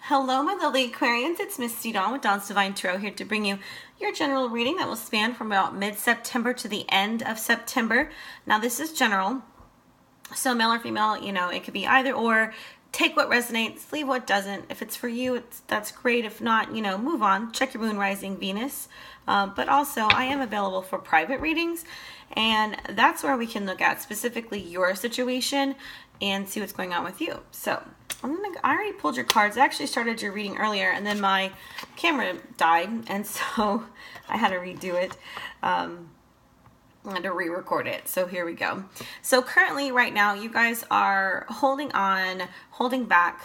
Hello, my lovely Aquarians. It's Misty Dawn with Dawn's Divine Tarot here to bring you your general reading that will span from about mid-September to the end of September. Now, this is general, so male or female, it could be either or. Take what resonates, leave what doesn't. If it's for you, that's great. If not, move on. Check your moon, rising, Venus. But also, I am available for private readings, and that's where we can look at specifically your situation and see what's going on with you. So, I already pulled your cards. I actually started your reading earlier, and then my camera died, and so I had to redo it. I had to re-record it. So here we go. So currently, right now, you guys are holding back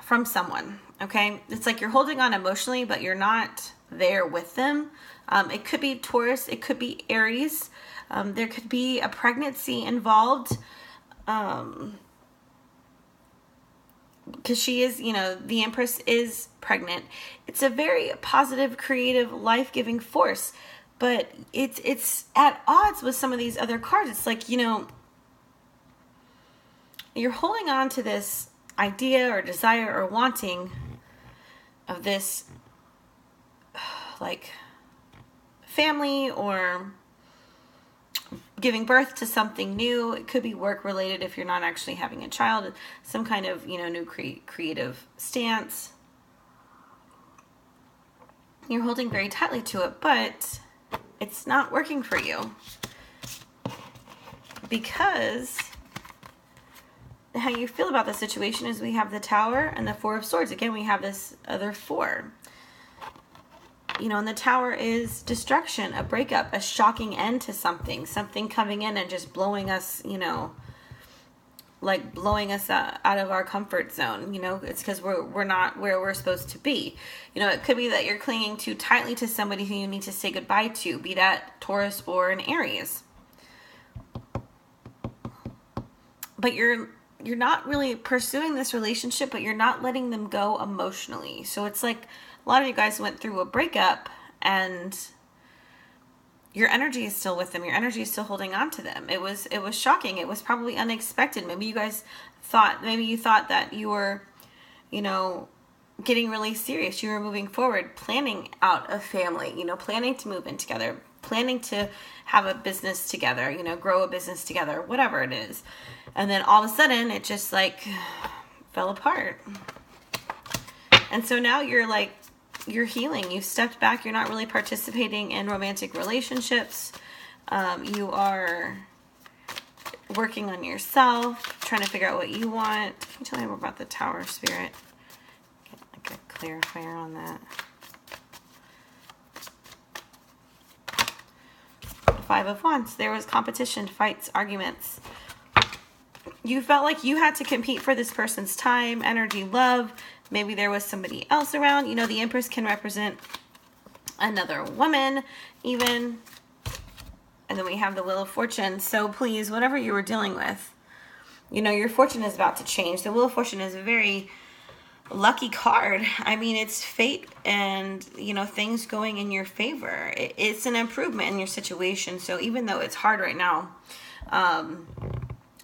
from someone, okay? It's like you're holding on emotionally, but you're not there with them. It could be Taurus. It could be Aries. There could be a pregnancy involved. Because she is, the Empress is pregnant. It's a very positive, creative, life-giving force. But it's at odds with some of these other cards. It's like, you're holding on to this idea or desire or wanting of this, like, family or giving birth to something new. It could be work related if you're not actually having a child. Some kind of, new creative stance. You're holding very tightly to it, but it's not working for you because how you feel about the situation is we have the Tower and the Four of Swords. Again, we have this other four. And the Tower is destruction, a breakup, a shocking end to something coming in and just blowing us, like blowing us out of our comfort zone. It's because we're not where we're supposed to be. It could be that you're clinging too tightly to somebody who you need to say goodbye to, be that Taurus or an Aries. But you're not really pursuing this relationship, but you're not letting them go emotionally. So it's like a lot of you guys went through a breakup and your energy is still with them. Your energy is still holding on to them. It was shocking. It was probably unexpected. Maybe you thought that you were, getting really serious. You were moving forward, planning out a family, planning to move in together, planning to have a business together, grow a business together, whatever it is. And then all of a sudden it just like fell apart. And so now you're healing. You've stepped back. You're not really participating in romantic relationships. You are working on yourself, trying to figure out what you want. Can you tell me more about the Tower Spirit? Get like a clarifier on that. Five of Wands. There was competition, fights, arguments. You felt like you had to compete for this person's time, energy, love. Maybe there was somebody else around. The Empress can represent another woman even. And then we have the Wheel of Fortune. So please, whatever you were dealing with, your fortune is about to change. The Wheel of Fortune is a very lucky card. I mean, it's fate and, things going in your favor. It's an improvement in your situation. So even though it's hard right now,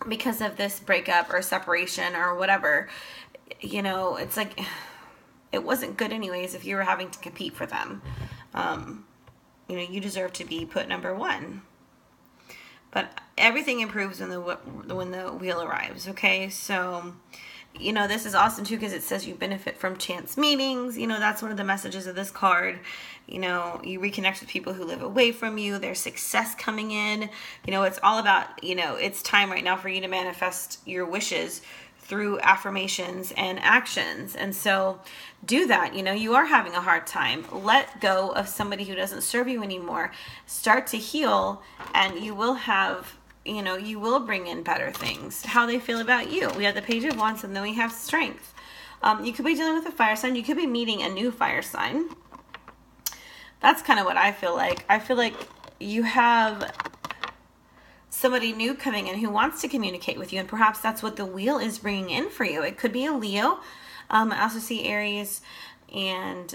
because of this breakup or separation or whatever, it's like it wasn't good anyways if you were having to compete for them. You deserve to be put number one. But everything improves when the wheel arrives, okay? So, this is awesome too because it says you benefit from chance meetings. That's one of the messages of this card. You reconnect with people who live away from you. There's success coming in. It's all about, it's time right now for you to manifest your wishes through affirmations and actions. And so do that. You are having a hard time. Let go of somebody who doesn't serve you anymore. Start to heal and you will have, you will bring in better things. How they feel about you. We have the Page of Wands and then we have Strength. You could be dealing with a fire sign. You could be meeting a new fire sign. That's kind of what I feel like. I feel like you have somebody new coming in who wants to communicate with you, and perhaps that's what the wheel is bringing in for you. It could be a Leo. I also see Aries and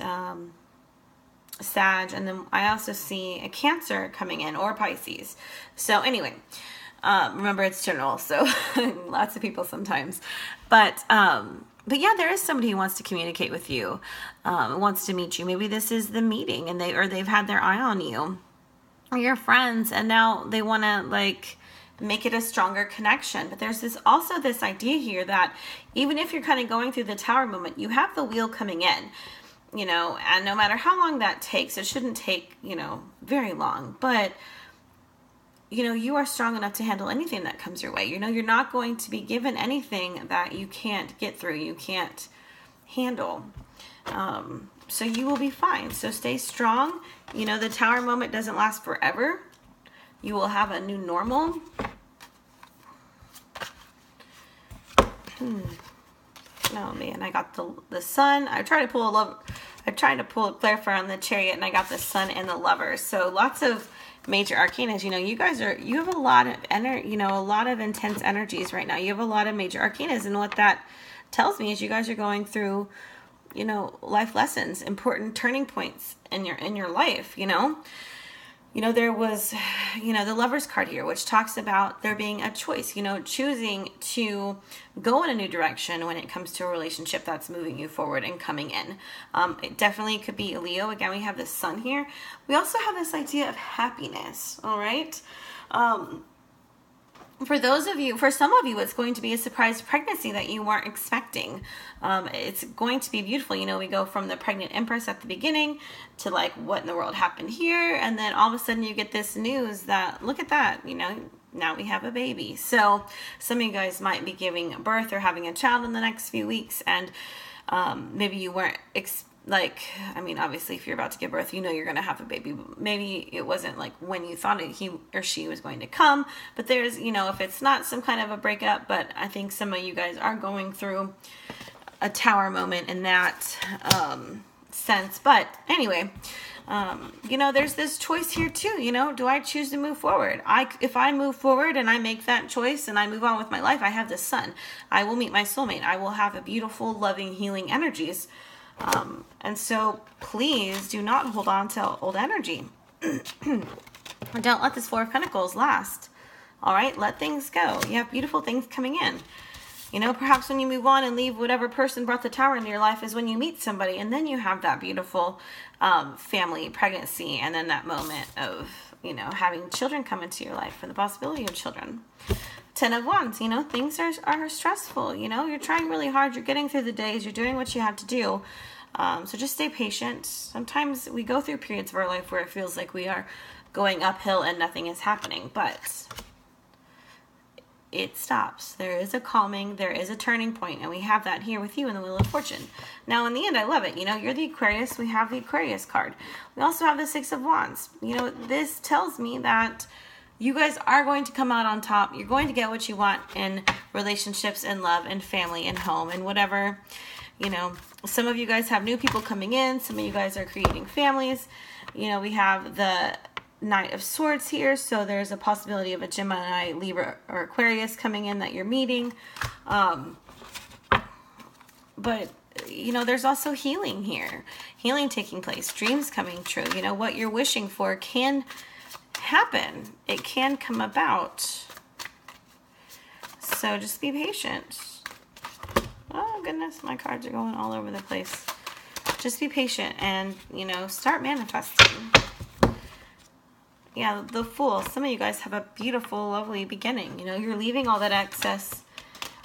Sag, and then I also see a Cancer coming in, or Pisces. So anyway, remember it's general, so lots of people sometimes. But But yeah, there is somebody who wants to communicate with you, wants to meet you. Maybe this is the meeting, and they've had their eye on you, or your friends, and now they want to like make it a stronger connection. But there's also this idea here that even if you're kind of going through the Tower moment, you have the Wheel coming in, you know, and no matter how long that takes, it shouldn't take, you know, very long, but you know, you are strong enough to handle anything that comes your way. You know, you're not going to be given anything that you can't get through, you can't handle. So you will be fine. So stay strong. You know, the Tower moment doesn't last forever. You will have a new normal. Oh man, I got the Sun. I tried to pull a clarifier on the Chariot, and I got the Sun and the Lovers. So lots of major arcanas. You know, you have a lot of energy, you know, a lot of intense energies right now. You have a lot of major arcanas, and what that tells me is you guys are going through, you know, life lessons, important turning points in your life, you know. You know, there was, you know, the Lovers card here, which talks about there being a choice, you know, choosing to go in a new direction when it comes to a relationship that's moving you forward and coming in. It definitely could be a Leo. Again, we have the Sun here. We also have this idea of happiness, all right? For some of you, it's going to be a surprise pregnancy that you weren't expecting. It's going to be beautiful. You know, we go from the pregnant Empress at the beginning to like, what in the world happened here? And then all of a sudden you get this news that, look at that, you know, now we have a baby. So some of you guys might be giving birth or having a child in the next few weeks. And maybe you weren't I mean, obviously, if you're about to give birth, you know you're going to have a baby. Maybe it wasn't like when you thought he or she was going to come. But there's, you know, if it's not some kind of a breakup, but I think some of you guys are going through a Tower moment in that sense. But anyway, you know, there's this choice here too. You know, do I choose to move forward? If I move forward and I make that choice and I move on with my life, I have the Sun. I will meet my soulmate. I will have a beautiful, loving, healing energies. And so please do not hold on to old energy. Don't let this Four of Pentacles last. All right, let things go. You have beautiful things coming in. You know, perhaps when you move on and leave whatever person brought the Tower into your life is when you meet somebody, and then you have that beautiful family, pregnancy, and then that moment of, you know, having children come into your life and the possibility of children. 10 of Wands, you know, things are stressful. You know, you're trying really hard. You're getting through the days. You're doing what you have to do. So just stay patient. Sometimes we go through periods of our life where it feels like we are going uphill and nothing is happening, but it stops. There is a calming, there is a turning point, and we have that here with you in the Wheel of Fortune. Now, in the end, I love it. You know, you're the Aquarius. We have the Aquarius card. We also have the Six of Wands. You know, this tells me that you guys are going to come out on top. You're going to get what you want in relationships and love and family and home and whatever. You know, some of you guys have new people coming in. Some of you guys are creating families. You know, we have the Knight of Swords here. So there's a possibility of a Gemini, Libra, or Aquarius coming in that you're meeting. But, you know, there's also healing here. Healing taking place. Dreams coming true. You know, what you're wishing for can happen. It can come about. So just be patient. Oh goodness, my cards are going all over the place. Just be patient and, you know, start manifesting. Yeah, the Fool. Some of you guys have a beautiful, lovely beginning. You know, you're leaving all that excess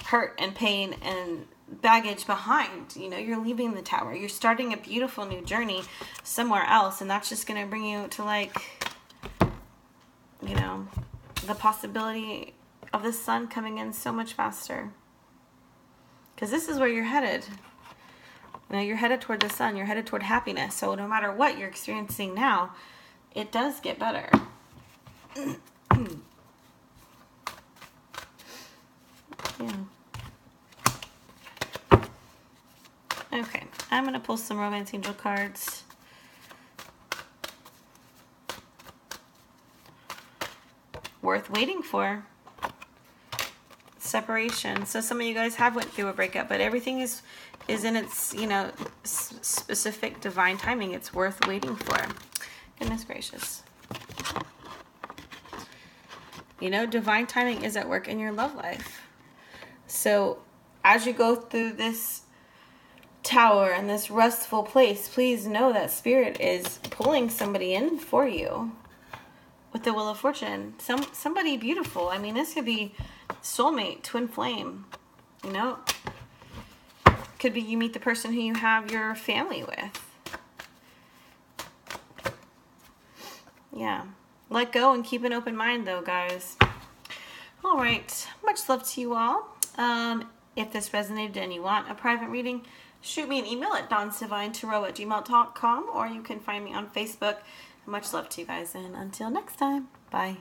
hurt and pain and baggage behind. You know, you're leaving the Tower. You're starting a beautiful new journey somewhere else, and that's just going to bring you to, like, you know, the possibility of the Sun coming in so much faster. Because this is where you're headed. You know, you're headed toward the Sun. You're headed toward happiness. So no matter what you're experiencing now, it does get better. Yeah. Okay, I'm going to pull some Romance Angel cards. Worth waiting for. Separation. So some of you guys have went through a breakup, but everything is in its, you know, specific divine timing. It's worth waiting for. Goodness gracious. You know, divine timing is at work in your love life. So as you go through this Tower and this restful place, please know that Spirit is pulling somebody in for you with the Wheel of Fortune. Somebody beautiful. I mean, this could be soulmate, twin flame, you know. Could be you meet the person who you have your family with. Yeah. Let go and keep an open mind, though, guys. All right. Much love to you all. If this resonated and you want a private reading, shoot me an email at dawnsdivinetarot@gmail.com, or you can find me on Facebook. Much love to you guys, and until next time, bye.